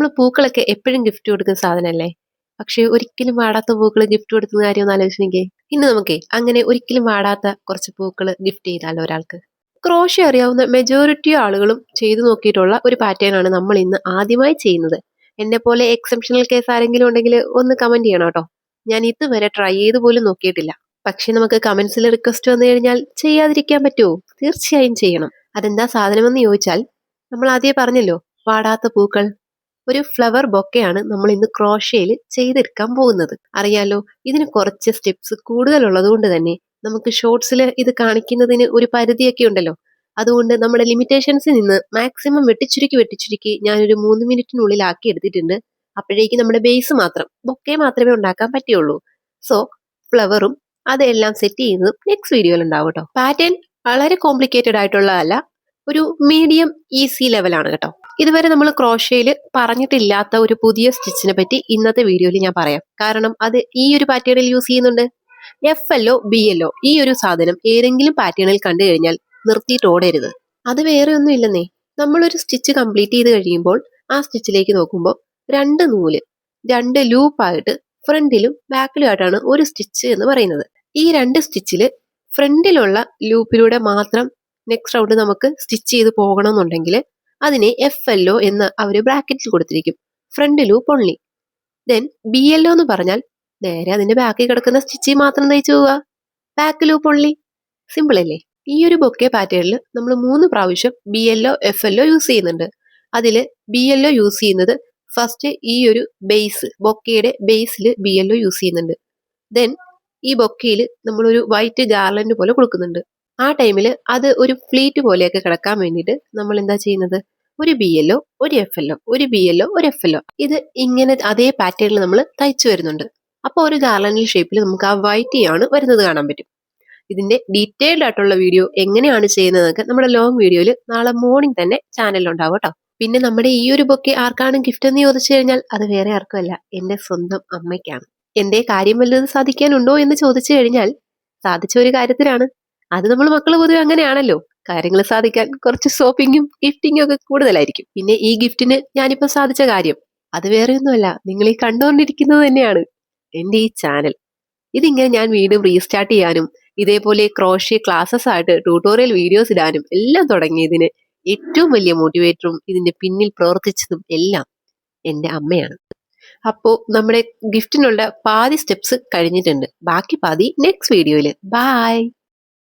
നമ്മൾ പൂക്കളൊക്കെ എപ്പോഴും ഗിഫ്റ്റ് കൊടുക്കുന്ന സാധനമല്ലേ? പക്ഷെ ഒരിക്കലും വാടാത്ത പൂക്കൾ ഗിഫ്റ്റ് കൊടുക്കുന്ന കാര്യം ഒന്ന് ആലോചിച്ചെങ്കിൽ ഇന്ന് നമുക്കേ അങ്ങനെ ഒരിക്കലും വാടാത്ത കുറച്ച് പൂക്കൾ ഗിഫ്റ്റ് ചെയ്താലോ ഒരാൾക്ക്. ക്രോഷ്യ അറിയാവുന്ന മെജോറിറ്റി ആളുകളും ചെയ്തു നോക്കിയിട്ടുള്ള ഒരു പാറ്റേൺ ആണ് നമ്മൾ ഇന്ന് ആദ്യമായി ചെയ്യുന്നത്. എന്നെ പോലെ എക്സെപ്ഷണൽ കേസ് ആരെങ്കിലും ഉണ്ടെങ്കിൽ ഒന്ന് കമന്റ് ചെയ്യണം കേട്ടോ. ഞാൻ ഇതുവരെ ട്രൈ ചെയ്ത് പോലും നോക്കിയിട്ടില്ല. പക്ഷെ നമുക്ക് കമന്റ്സിൽ റിക്വസ്റ്റ് വന്നു കഴിഞ്ഞാൽ ചെയ്യാതിരിക്കാൻ പറ്റുമോ? തീർച്ചയായും ചെയ്യണം. അതെന്താ സാധനമെന്ന് ചോദിച്ചാൽ നമ്മൾ ആദ്യം പറഞ്ഞല്ലോ, വാടാത്ത പൂക്കൾ. ഒരു ഫ്ലവർ ബൊക്കെയാണ് നമ്മൾ ഇന്ന് ക്രോഷ്യയിൽ ചെയ്തെടുക്കാൻ പോകുന്നത്. അറിയാലോ, ഇതിന് കുറച്ച് സ്റ്റെപ്സ് കൂടുതലുള്ളത് കൊണ്ട് തന്നെ നമുക്ക് ഷോർട്സിൽ ഇത് കാണിക്കുന്നതിന് ഒരു പരിധിയൊക്കെ ഉണ്ടല്ലോ. അതുകൊണ്ട് നമ്മുടെ ലിമിറ്റേഷൻസിൽ നിന്ന് മാക്സിമം വെട്ടിച്ചുരുക്കി ഞാനൊരു 3 മിനിറ്റിനുള്ളിൽ ആക്കി എടുത്തിട്ടുണ്ട്. അപ്പോഴേക്കും നമ്മുടെ ബേസ് മാത്രം ബൊക്കെ മാത്രമേ ഉണ്ടാക്കാൻ പറ്റുള്ളൂ. സോ ഫ്ലവറും അതെല്ലാം സെറ്റ് ചെയ്യുന്നതും നെക്സ്റ്റ് വീഡിയോയിൽ ഉണ്ടാവും കേട്ടോ. പാറ്റേൺ വളരെ കോംപ്ലിക്കേറ്റഡ് ആയിട്ടുള്ളതല്ല, ഒരു മീഡിയം ഈസി ലെവലാണ് കേട്ടോ. ഇതുവരെ നമ്മൾ ക്രോഷ്യയിൽ പറഞ്ഞിട്ടില്ലാത്ത ഒരു പുതിയ സ്റ്റിച്ചിനെ പറ്റി ഇന്നത്തെ വീഡിയോയിൽ ഞാൻ പറയാം. കാരണം അത് ഈ ഒരു പാറ്റേണിൽ യൂസ് ചെയ്യുന്നുണ്ട്. FLO BLO ഈ ഒരു സാധനം ഏതെങ്കിലും പാറ്റേണിൽ കണ്ടു കഴിഞ്ഞാൽ നിർത്തിയിട്ട് ഓടരുത്. അത് വേറെ ഒന്നും ഇല്ലെന്നേ, നമ്മളൊരു സ്റ്റിച്ച് കംപ്ലീറ്റ് ചെയ്ത് കഴിയുമ്പോൾ ആ സ്റ്റിച്ചിലേക്ക് നോക്കുമ്പോൾ 2 നൂല് 2 ലൂപ്പായിട്ട് ഫ്രണ്ടിലും ബാക്കിലും ആയിട്ടാണ് ഒരു സ്റ്റിച്ച് എന്ന് പറയുന്നത്. ഈ 2 സ്റ്റിച്ചിൽ ഫ്രണ്ടിലുള്ള ലൂപ്പിലൂടെ മാത്രം നെക്സ്റ്റ് റൗണ്ട് നമുക്ക് സ്റ്റിച്ച് ചെയ്ത് പോകണമെന്നുണ്ടെങ്കിൽ അതിനെ FLO എന്ന് അവർ ബ്രാക്കറ്റിൽ കൊടുത്തിരിക്കും, front loop only. Then BLO എന്ന് പറഞ്ഞാൽ നേരെ അതിന്റെ ബാക്കിൽ കിടക്കുന്ന സ്റ്റിച്ച് മാത്രം തയ്ച്ചു പോവുക, ബാക്ക് ലൂപ്പ് ഓൺലി. സിമ്പിൾ അല്ലേ? ഈ ഒരു ബൊക്കെ പാറ്റേണിൽ നമ്മൾ 3 പ്രാവശ്യം BLO FLO യൂസ് ചെയ്യുന്നുണ്ട്. അതിൽ BLO യൂസ് ചെയ്യുന്നത് ഫസ്റ്റ് ഈ ഒരു ബേസ് ബൊക്കയുടെ ബേസിൽ BLO യൂസ് ചെയ്യുന്നുണ്ട്. ദെൻ ഈ ബൊക്കയിൽ നമ്മളൊരു വൈറ്റ് ഗാർലൻഡ് പോലെ കൊടുക്കുന്നുണ്ട്. ആ ടൈമിൽ അത് ഒരു ഫ്ലീറ്റ് പോലെയൊക്കെ കിടക്കാൻ വേണ്ടിയിട്ട് നമ്മൾ എന്താ ചെയ്യുന്നത്, ഒരു BLO ഒരു FLO, ഒരു BLO ഒരു FLO, ഇത് ഇങ്ങനെ അതേ പാറ്റേണിൽ നമ്മൾ തയ്ച്ചു വരുന്നുണ്ട്. അപ്പോൾ ഒരു ഗാർലൻഡ് ഷേപ്പിൽ നമുക്ക് ആ വൈറ്റ് ആണ് വരുന്നത് കാണാൻ പറ്റും. ഇതിന്റെ ഡീറ്റെയിൽഡ് ആയിട്ടുള്ള വീഡിയോ എങ്ങനെയാണ് ചെയ്യുന്നതൊക്കെ നമ്മുടെ ലോങ് വീഡിയോയിൽ നാളെ മോർണിംഗ് തന്നെ ചാനലിൽ ഉണ്ടാവും കേട്ടോ. പിന്നെ നമ്മുടെ ഈ ഒരു ബൊക്കെ ആർക്കാണ് ഗിഫ്റ്റ് എന്ന് ചോദിച്ചു കഴിഞ്ഞാൽ അത് വേറെ ആർക്കുമല്ല, എന്റെ സ്വന്തം അമ്മയ്ക്കാണ്. എന്റെ കാര്യം വല്ലതും സാധിക്കാനുണ്ടോ എന്ന് ചോദിച്ചു കഴിഞ്ഞാൽ സാധിച്ച ഒരു കാര്യത്തിലാണ്. അത് നമ്മൾ മക്കൾ പൊതുവെ അങ്ങനെയാണല്ലോ, കാര്യങ്ങൾ സാധിക്കാൻ കുറച്ച് ഷോപ്പിങ്ങും ഗിഫ്റ്റിങ്ങും ഒക്കെ കൂടുതലായിരിക്കും. പിന്നെ ഈ ഗിഫ്റ്റിന് ഞാനിപ്പോ സാധിച്ച കാര്യം അത് വേറെ ഒന്നുമല്ല, നിങ്ങൾ ഈ കണ്ടുകൊണ്ടിരിക്കുന്നത് തന്നെയാണ് എന്റെ ഈ ചാനൽ. ഇതിങ്ങനെ ഞാൻ വീണ്ടും റീസ്റ്റാർട്ട് ചെയ്യാനും ഇതേപോലെ ക്രോഷ്യ ക്ലാസ്സസ് ആയിട്ട് ട്യൂട്ടോറിയൽ വീഡിയോസ് ഇടാനും എല്ലാം തുടങ്ങിയതിന് ഏറ്റവും വലിയ മോട്ടിവേറ്ററും ഇതിന്റെ പിന്നിൽ പ്രവർത്തിച്ചതും എല്ലാം എന്റെ അമ്മയാണ്. അപ്പോൾ നമ്മുടെ ഗിഫ്റ്റിനുള്ള പാതി സ്റ്റെപ്സ് കഴിഞ്ഞിട്ടുണ്ട്, ബാക്കി പാതി നെക്സ്റ്റ് വീഡിയോയിൽ. ബൈ.